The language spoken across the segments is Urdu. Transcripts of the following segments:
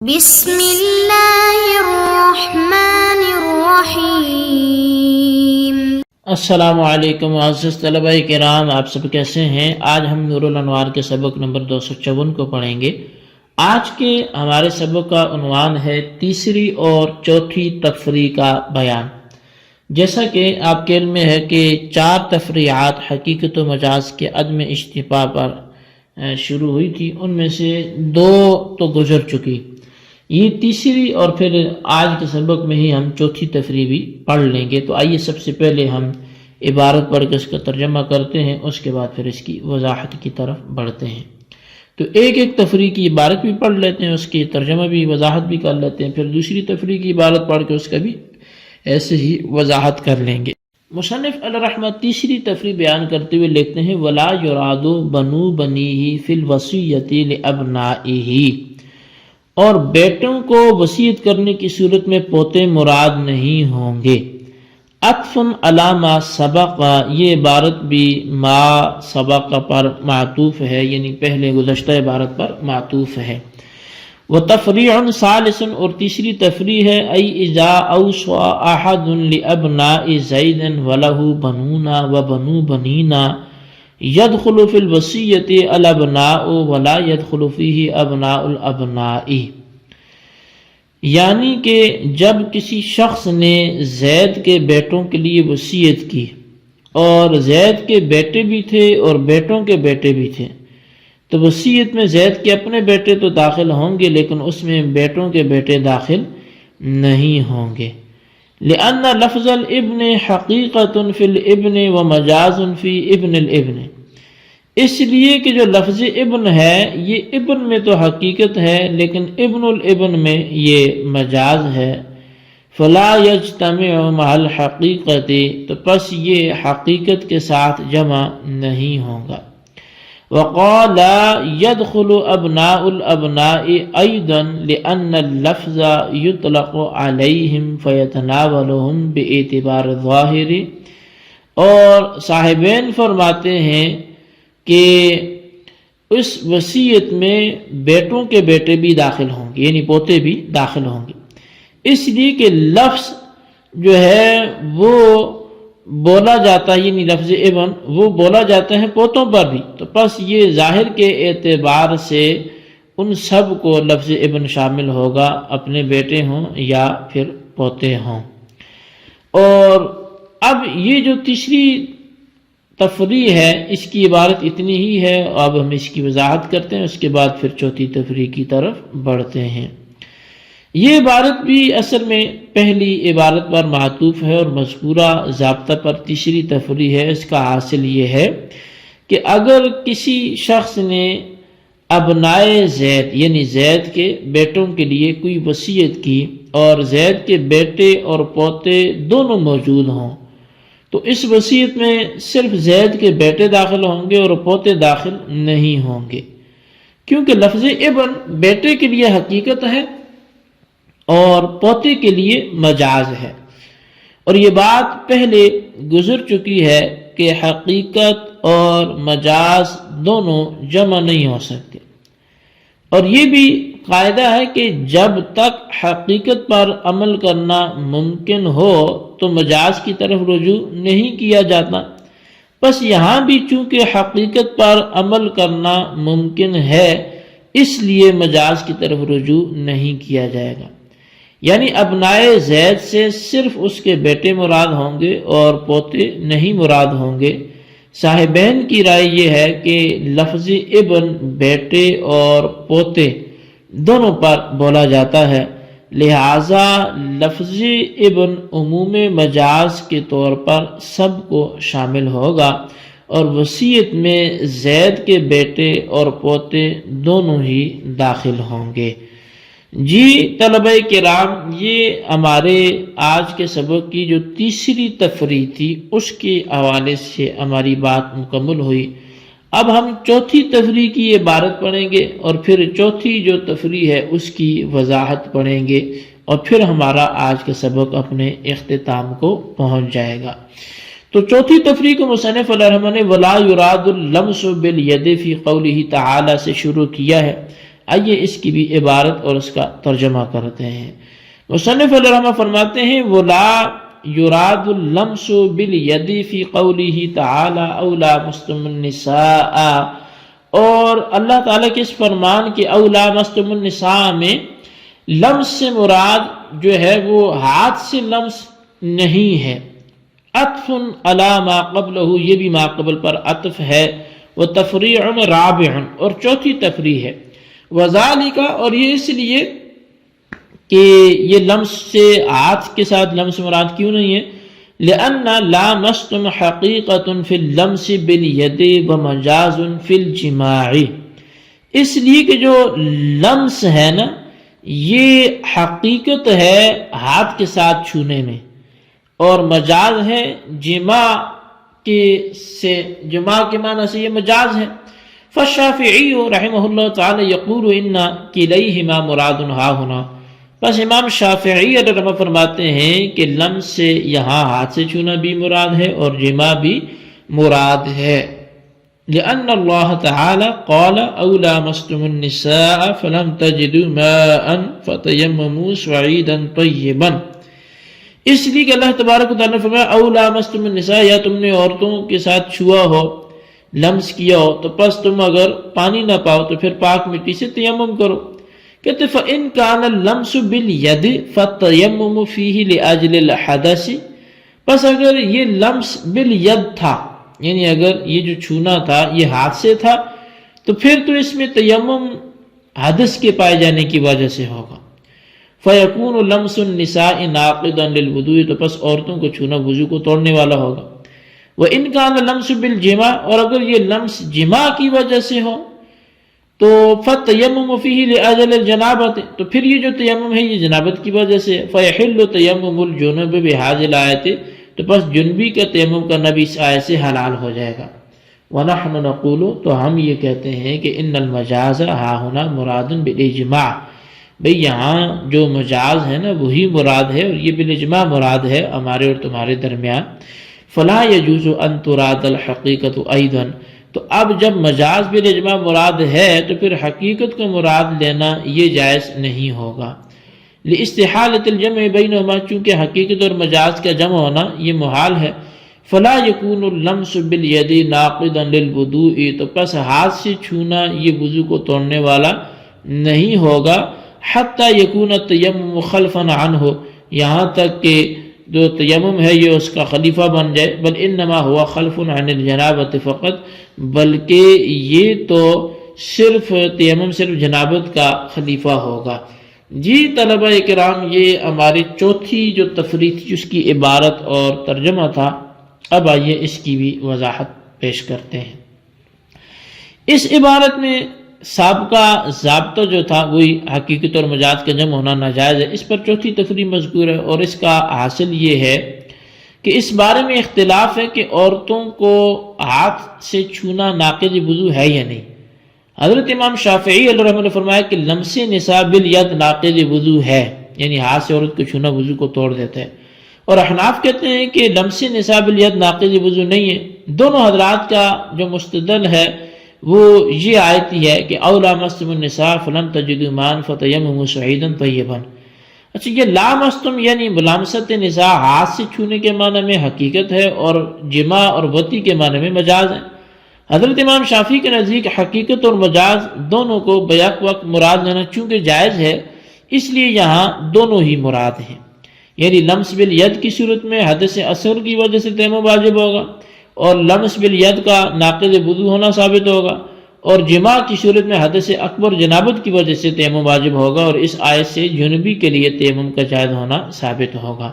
بسم اللہ الرحمن الرحیم۔ السلام علیکم معزز طلبہ کرام، آپ سب کیسے ہیں؟ آج ہم نور الانوار کے سبق نمبر 254 کو پڑھیں گے۔ آج کے ہمارے سبق کا عنوان ہے تیسری اور چوتھی تفریع کا بیان۔ جیسا کہ آپ کے علم میں ہے کہ 4 تفریعات حقیقت و مجاز کے عدم اجتماع پر شروع ہوئی تھی، ان میں سے 2 تو گزر چکی، یہ تیسری اور پھر آج کے سبق میں ہی ہم چوتھی تفریع بھی پڑھ لیں گے۔ تو آئیے سب سے پہلے ہم عبارت پڑھ کے اس کا ترجمہ کرتے ہیں، اس کے بعد پھر اس کی وضاحت کی طرف بڑھتے ہیں۔ تو ایک تفریع کی عبارت بھی پڑھ لیتے ہیں، اس کی ترجمہ بھی وضاحت بھی کر لیتے ہیں، پھر دوسری تفریع کی عبارت پڑھ کے اس کا بھی ایسے ہی وضاحت کر لیں گے۔ مصنف علیہ رحمۃ تیسری تفریع بیان کرتے ہوئے لکھتے ہیں وَلَا يُرَادُ بَنُو بَنِيهِ فِي الْوَصِيَّةِ لِأَبْنَائِهِ، اور بیٹوں کو وصیت کرنے کی صورت میں پوتے مراد نہیں ہوں گے۔ عطفٌ علی ما سبق، یہ عبارت بھی ما سبق پر معطوف ہے، یعنی پہلے گزشتہ عبارت پر معطوف ہے۔ وتفریع ثالث، اور تیسری تفریع ہے ای اذا اوصى احد لابناء زید وله بنون وبنو بنینا يدخل في الوصیۃ الابناء ولا يدخل فيه ابناء الابناء، یعنی کہ جب کسی شخص نے زید کے بیٹوں کے لیے وصیت کی اور زید کے بیٹے بھی تھے اور بیٹوں کے بیٹے بھی تھے، تو وصیت میں زید کے اپنے بیٹے تو داخل ہوں گے لیکن اس میں بیٹوں کے بیٹے داخل نہیں ہوں گے۔ لأن لفظ الابن حقیقت فی الابن ومجاز فی ابن الابن، اس لیے کہ جو لفظ ابن ہے یہ ابن میں تو حقیقت ہے لیکن ابن الابن میں یہ مجاز ہے۔ فلا یجتمع مع الحقیقت، تو پس یہ حقیقت کے ساتھ جمع نہیں ہوگا۔ وقال يدخل ابناء الابناء ايضا لان اللفظ يطلق عليهم فيتناولهم باعتبار الظاهر، اور صاحبین فرماتے ہیں کہ اس وصیت میں بیٹوں کے بیٹے بھی داخل ہوں گے، یعنی پوتے بھی داخل ہوں گے، اس لیے کہ لفظ جو ہے وہ بولا جاتا ہے، یعنی لفظ ابن وہ بولا جاتا ہے پوتوں پر بھی، تو پس یہ ظاہر کے اعتبار سے ان سب کو لفظ ابن شامل ہوگا، اپنے بیٹے ہوں یا پھر پوتے ہوں۔ اور اب یہ جو تیسری تفریع ہے اس کی عبارت اتنی ہی ہے، اب ہم اس کی وضاحت کرتے ہیں، اس کے بعد پھر چوتھی تفریع کی طرف بڑھتے ہیں۔ یہ عبارت بھی اصل میں پہلی عبارت پر معطوف ہے اور مذکورہ ضابطہ پر تیسری تفریع ہے۔ اس کا حاصل یہ ہے کہ اگر کسی شخص نے ابنائے زید یعنی زید کے بیٹوں کے لیے کوئی وصیت کی اور زید کے بیٹے اور پوتے دونوں موجود ہوں، تو اس وصیت میں صرف زید کے بیٹے داخل ہوں گے اور پوتے داخل نہیں ہوں گے، کیونکہ لفظ ابن بیٹے کے لیے حقیقت ہے اور پوتے کے لیے مجاز ہے، اور یہ بات پہلے گزر چکی ہے کہ حقیقت اور مجاز دونوں جمع نہیں ہو سکتے، اور یہ بھی قاعدہ ہے کہ جب تک حقیقت پر عمل کرنا ممکن ہو تو مجاز کی طرف رجوع نہیں کیا جاتا۔ بس یہاں بھی چونکہ حقیقت پر عمل کرنا ممکن ہے اس لیے مجاز کی طرف رجوع نہیں کیا جائے گا، یعنی ابنائے زید سے صرف اس کے بیٹے مراد ہوں گے اور پوتے نہیں مراد ہوں گے۔ صاحبین کی رائے یہ ہے کہ لفظ ابن بیٹے اور پوتے دونوں پر بولا جاتا ہے، لہذا لفظ ابن عموم مجاز کے طور پر سب کو شامل ہوگا اور وصیت میں زید کے بیٹے اور پوتے دونوں ہی داخل ہوں گے۔ جی طلبہ کرام، یہ ہمارے آج کے سبق کی جو تیسری تفریع تھی اس کے حوالے سے ہماری بات مکمل ہوئی۔ اب ہم چوتھی تفریع کی عبارت پڑھیں گے اور پھر چوتھی جو تفریع ہے اس کی وضاحت پڑھیں گے، اور پھر ہمارا آج کا سبق اپنے اختتام کو پہنچ جائے گا۔ تو چوتھی تفریع کو مصنف علیہ الرحمۃ نے وَلَا يُرَادُ اللَّمْسُ بِالْيَدِ فِي قَوْلِهِ تَعَالَى سے شروع کیا ہے۔ آئیے اس کی بھی عبارت اور اس کا ترجمہ کرتے ہیں۔ مصنف علیہ رحمہ فرماتے ہیں وَلَا يُرَادُ اللَّمْسُ بِالْيَدِ فِي قَوْلِهِ تَعَالَى أَوْ لَامَسْتُمُ النِّسَاءَ، اور اللہ تعالیٰ کے اس فرمان کے أَوْ لَامَسْتُمُ النِّسَاءَ میں لمس سے مراد جو ہے وہ ہاتھ سے لمس نہیں ہے، عطف علی ما قبلہ، یہ بھی ما قبل پر عطف ہے، وہ تفریع رابع، اور چوتھی تفریع ہے، وذالک، اور یہ اس لیے کہ یہ لمس سے ہاتھ کے ساتھ لمس مراد کیوں نہیں ہے، لأن لامستم حقیقت فی اللمس بالید ومجاز فی الجماع، اس لیے کہ جو لمس ہے نا یہ حقیقت ہے ہاتھ کے ساتھ چھونے میں، اور مجاز ہے جماع کے معنی سے یہ مجاز ہے۔ فالشافعی رحمہ اللہ تعالی یقول ان کلیہما مراد ہا ہونا، بس امام شافعی رحمہ فرماتے ہیں کہ لمس سے یہاں ہاتھ سے چھونا بھی مراد ہے اور جماع بھی مراد ہے، لأن اللہ تعالی قال أو لامستم النساء فلم تجدوا ماء فتیمموا صعیدا طیبا، اس لیے کہ اللہ تبارک و تعالیٰ نے فرمایا أو لامستم النساء، یا تم نے عورتوں کے ساتھ چھوا ہو، لمس کیا ہو، تو پس تم اگر پانی نہ پاؤ تو پھر پاک مٹی سے تیمم کرو۔ کہتے فَإِن كَانَ اللَّمْسُ بِالْيَدِ فَالتَّيَمُّمُ فِيهِ لِأَجْلِ الْحَدَثِ، پس اگر یہ لمس بالید تھا، یعنی اگر یہ جو چھونا تھا یہ ہاتھ سے تھا، تو پھر تو اس میں تیمم حدث کے پائے جانے کی وجہ سے ہوگا۔ فَيَكُونُ لَمْسُ النِّسَاءِ نَاقِضًا لِلْوُضُوءِ، تو پس عورتوں کو چھونا وضو کو توڑنے والا ہوگا۔ وَإِن كَانَ لَمْسُ بِالْجِمَاعِ، اور اگر یہ لمس جماع کی وجہ سے ہو تو فَالتَّيَمُّمُ فِيهِ لِأَجْلِ الْجَنَابَةِ، تو پھر یہ جو تیمم ہے یہ جنابت کی وجہ سے ہے۔ فَيَحِلُّ تَيَمُّمُ الْجُنُوبِ بِهَذِهِ الْآيَةِ، تو پس جنبی کا تیمم کرنا بھی اس آیت سے حلال ہو جائے گا۔ وَنَحْنُ نَقُولُ، تو ہم یہ کہتے ہیں کہ ان المجاز ہا ہونا مراد بالاجماع، بھئی یہاں جو مجاز ہے نا وہی مراد ہے، اور یہ بالاجماع مراد ہے ہمارے اور تمہارے درمیان۔ فَلَا يَجُوزُ أَن تُرَادَ الْحَقِيقَةُ أَيْضًا، تو اب جب مجاز بالاجماع مراد ہے تو پھر حقیقت کو مراد لینا یہ جائز نہیں ہوگا، لِاِسْتِحَالَةِ الْجَمْعِ بَيْنَهُمَا، چونکہ حقیقت اور مجاز کا جمع ہونا یہ محال ہے۔ فَلَا يَكُونُ اللَّمْسُ بِالْيَدِ نَاقِضًا لِلْوُضُوءِ، تو پس ہاتھ سے چھونا یہ وضو کو توڑنے والا نہیں ہوگا، حَتَّى يَكُونَ التَّيَمُّمُ خَلْفًا عَنْهُ، یہاں تک کہ جو تیمم ہے یہ اس کا خلیفہ بن جائے۔ بل انما ہوا خلف عن الجنابت فقط، بلکہ یہ تو صرف تیمم صرف جنابت کا خلیفہ ہوگا۔ جی طلبہ کرام، یہ ہماری چوتھی جو تفریع تھی اس کی عبارت اور ترجمہ تھا، اب آئیے اس کی بھی وضاحت پیش کرتے ہیں۔ اس عبارت میں سابقہ ضابطہ جو تھا وہی حقیقت اور مجاز کا جمع ہونا ناجائز ہے، اس پر چوتھی تفریع مذکور ہے، اور اس کا حاصل یہ ہے کہ اس بارے میں اختلاف ہے کہ عورتوں کو ہاتھ سے چھونا ناقض وضو ہے یا نہیں۔ حضرت امام شافعی علیہ رحمہ نے فرمایا کہ لمس نساء بالید ناقض وضو ہے، یعنی ہاتھ سے عورت کو چھونا وضو کو توڑ دیتا ہے، اور احناف کہتے ہیں کہ لمس نساء بالید ناقض وضو نہیں ہے۔ دونوں حضرات کا جو مستدل ہے وہ یہ آیت ہی ہے کہ أَوْ لَامَسْتُمُ النِّسَاءَ فَلَمْ تَجِدُوا مَاءً فَتَيَمَّمُوا صَعِيدًا طَيِّبًا۔ اچھا، یہ لامستم یعنی ملامست نساء ہاتھ سے چھونے کے معنی میں حقیقت ہے، اور جماع اور وطی کے معنی میں مجاز ہے۔ حضرت امام شافعی کے نزدیک حقیقت اور مجاز دونوں کو بیک وقت مراد لینا چونکہ جائز ہے، اس لیے یہاں دونوں ہی مراد ہیں، یعنی لمس بالید کی صورت میں حدث اثر کی وجہ سے تیمم واجب ہوگا، اور لمس بالید کا ناقض وضو ہونا ثابت ہوگا، اور جماع کی صورت میں حدث اکبر جنابت کی وجہ سے تیمم واجب ہوگا، اور اس آیت سے جنبی کے لیے تیمم کا جائز ہونا ثابت ہوگا۔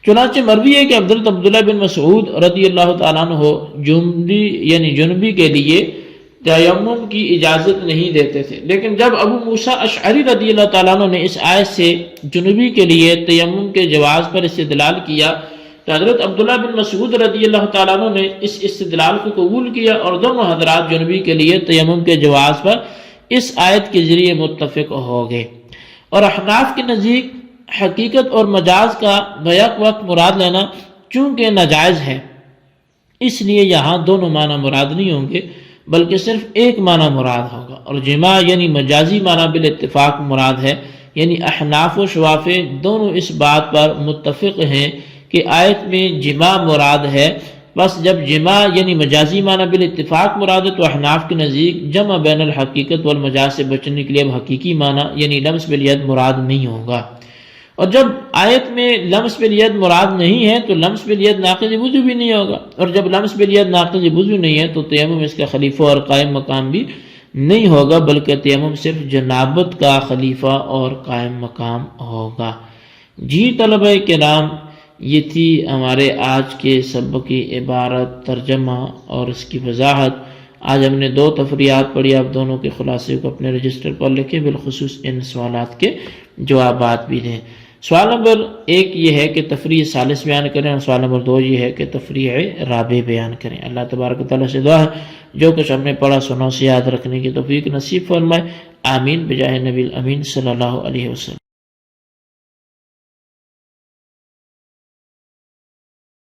چنانچہ مروی ہے کہ حضرت عبداللہ بن مسعود رضی اللہ تعالیٰ عنہ جنبی کے لیے تیمم کی اجازت نہیں دیتے تھے، لیکن جب ابو موسیٰ اشعری رضی اللہ تعالیٰ عنہ نے اس آیت سے جنبی کے لیے تیمم کے جواز پر استدلال کیا تو حضرت عبداللہ بن مسعود رضی اللہ تعالیٰ عنہ نے اس استدلال کو قبول کیا، اور دونوں حضرات جنبی کے لیے تیمم کے جواز پر اس آیت کے ذریعے متفق ہو گئے۔ اور احناف کے نزدیک حقیقت اور مجاز کا بیک وقت مراد لینا چونکہ ناجائز ہے، اس لیے یہاں دونوں معنی مراد نہیں ہوں گے، بلکہ صرف ایک معنی مراد ہوگا، اور جماع یعنی مجازی معنی بالاتفاق مراد ہے، یعنی احناف و شوافے دونوں اس بات پر متفق ہیں کہ آیت میں جماع مراد ہے، بس جب جماع یعنی مجازی معنی بالاتفاق مراد ہے تو احناف کے نزدیک جمع بین الحقیقت والمجاز سے بچنے کے لیے اب حقیقی معنی یعنی لمس بالید مراد نہیں ہوگا۔ اور جب آیت میں لمس بالید مراد نہیں ہے تو لمس بالید ناقض وضو بھی نہیں ہوگا، اور جب لمس بالید ناقض وضو نہیں ہے تو تیمم اس کا خلیفہ اور قائم مقام بھی نہیں ہوگا، بلکہ تیمم صرف جنابت کا خلیفہ اور قائم مقام ہوگا۔ جی طلبہ کرام، یہ تھی ہمارے آج کے سبق کی عبارت، ترجمہ اور اس کی وضاحت۔ آج ہم نے 2 تفریحات پڑھی، آپ دونوں کے خلاصے کو اپنے رجسٹر پر لکھیں، بالخصوص ان سوالات کے جوابات بھی دیں۔ سوال نمبر 1 یہ ہے کہ تفریح ثالث بیان کریں، اور سوال نمبر 2 یہ ہے کہ تفریح رابع بیان کریں۔ اللہ تبارک و تعالیٰ سے دعا ہے جو کچھ ہم نے پڑھا سنا اسے یاد رکھنے کی توفیق نصیب فرمائے، آمین بجاہ نبی الامین صلی اللہ علیہ وسلم۔